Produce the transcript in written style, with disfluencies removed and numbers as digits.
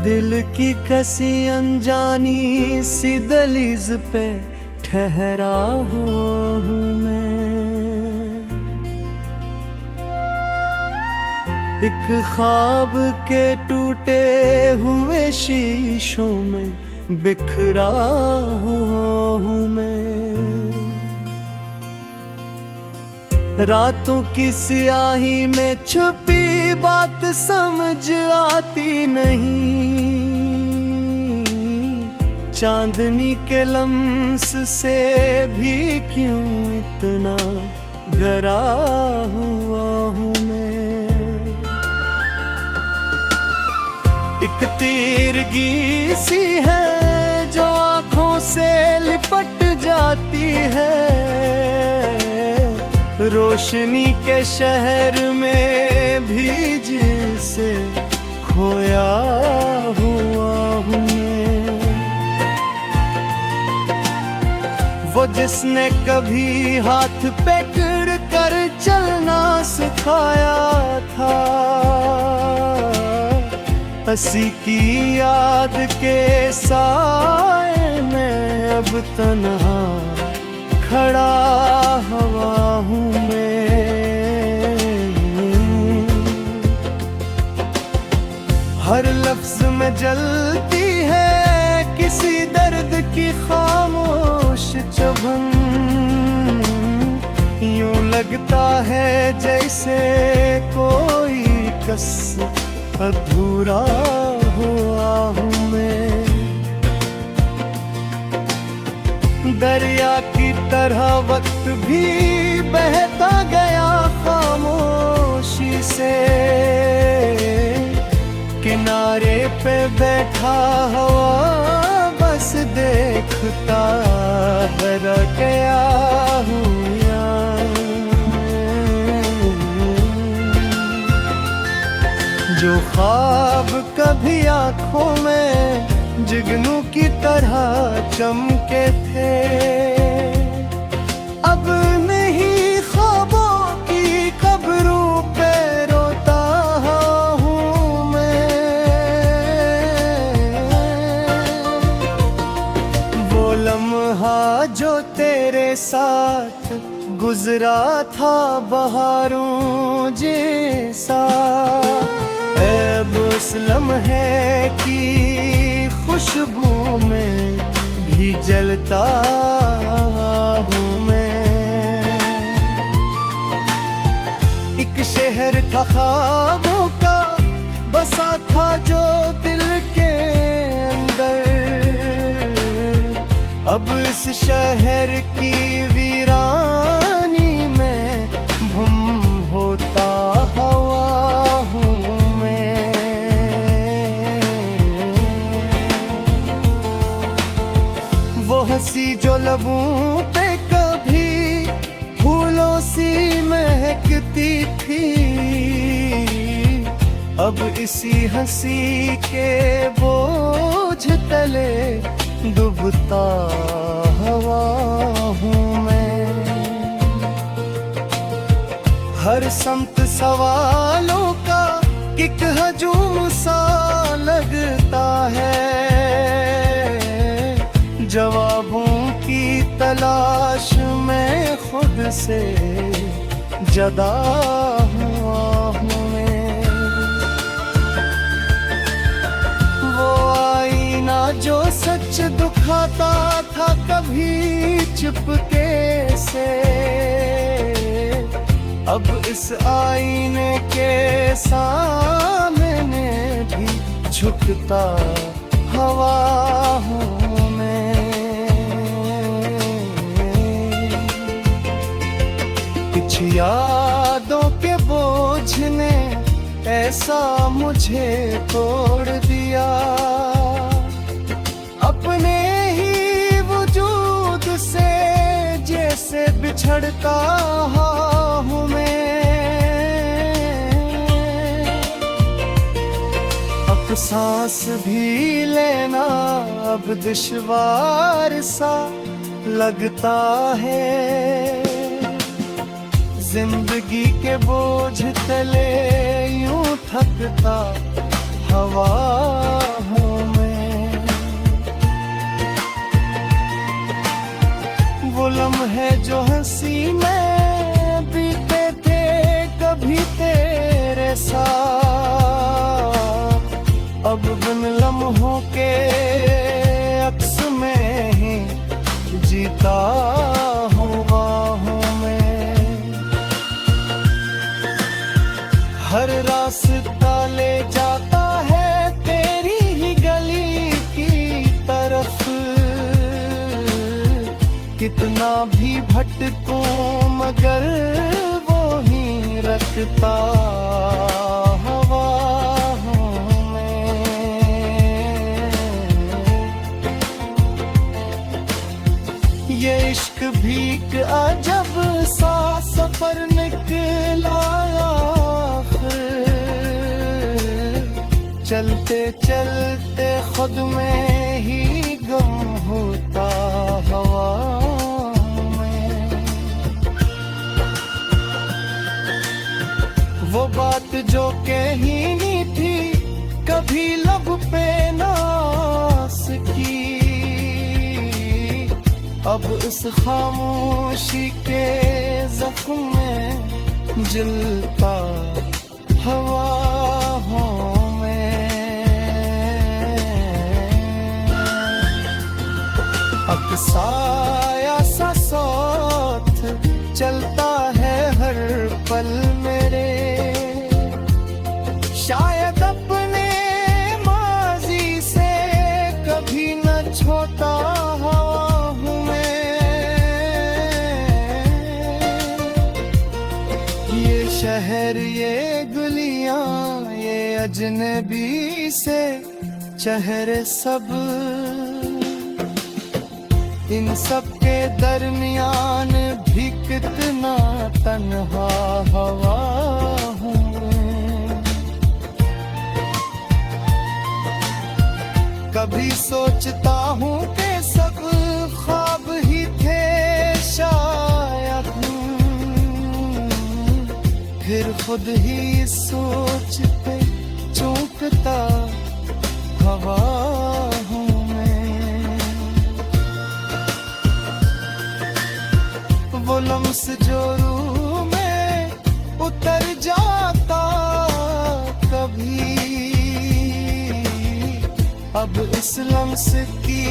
दिल की कसी अनजानी सी दहलीज पे ठहरा हूँ मैं। एक ख्वाब के टूटे हुए शीशों में बिखरा हूँ मैं। रातों की स्याही में छुपी बात समझ आती नहीं। चांदनी के लम्स से भी क्यों इतना डरा हुआ हूँ मैं। एक तीरगी सी है जो आँखों से लिपट जाती है। रोशनी के शहर में भी जिसे खोया हुआ हूँ मैं। वो जिसने कभी हाथ पकड़ कर चलना सिखाया था, हंसी की याद के साए में अब तन्हा खड़ा हुआ हूँ मैं। हर लफ्ज में जलती है किसी दर्द की खामोश चुभन। यूं लगता है जैसे कोई कस अधूरा हुआ हूँ मैं। दरिया की तरह वक्त भी बहता गया खामोशी से। किनारे पे बैठा हुआ बस देखता रह गया हूँ यार। जो ख्वाब कभी आँखों में जुगनू की तरह चमके थे, अब नहीं ख्वाबों की कब्रों पे रोता हूँ मैं। वो लम्हा जो तेरे साथ गुजरा था बहारों जैसा, अब उस लम्हे की खुशबू में भी जलता हूँ मैं। एक शहर था ख्वाबों का बसा था जो दिल के अंदर। अब इस शहर की वीरानी में गुम होता हुआ हूँ मैं। वो हंसी जो लबों पे कभी फूलों सी महकती थी, अब इसी हंसी के बोझ तले डूबता हुआ हूँ मैं। हर समत सवालों का एक हजूम सा लगता है। जवाबों की तलाश में खुद से जदा हुआ हूँ मैं। वो आईना जो सच दिखाता था कभी चुपके से, अब इस आईने के सामने भी झुकता हुआ हूँ मैं। कुछ यादों के बोझ ने ऐसा मुझे तोड़ दिया, अपने ही वजूद से जैसे बिछड़ता हूँ मैं। अब सांस भी लेना अब दुश्वार सा लगता है। जिंदगी के बोझ तले यूं थकता हवा हूँ मैं। वो लम्हे जो हंसी में बीते थे कभी तेरे साथ, अब बिन लम्हों के अक्स में ही जीता हुआ हूँ मैं। हर रास्ता ले जाता है तेरी ही गली की तरफ, कितना भी भटकूं मगर वो ही रखता हवा हूँ मैं। ये इश्क भी एक अजब सा सफर निकला आखिर, चलते चलते खुद में ही गुम होता हवा में। वो बात जो कहनी थी कभी लब पे नास की, अब इस खामोशी के जख्म में जलता हवा हूँ मैं। अक्साया सा साथ चलता है हर पल मेरे, शायद अपने माजी से कभी न छोटा हवा हूँ मैं। ये शहर ये गलियां ये अजनबी से चेहरे सब, इन सब के दरमियान भी कितना तन्हा हवा हूँ मैं। कभी सोचता हूँ कि सब ख्वाब ही थे शायद, फिर खुद ही सोच पे चौंकता हवा हूँ मैं। वो लम्स जो रूह में उतर जाता कभी, अब इस लम्स की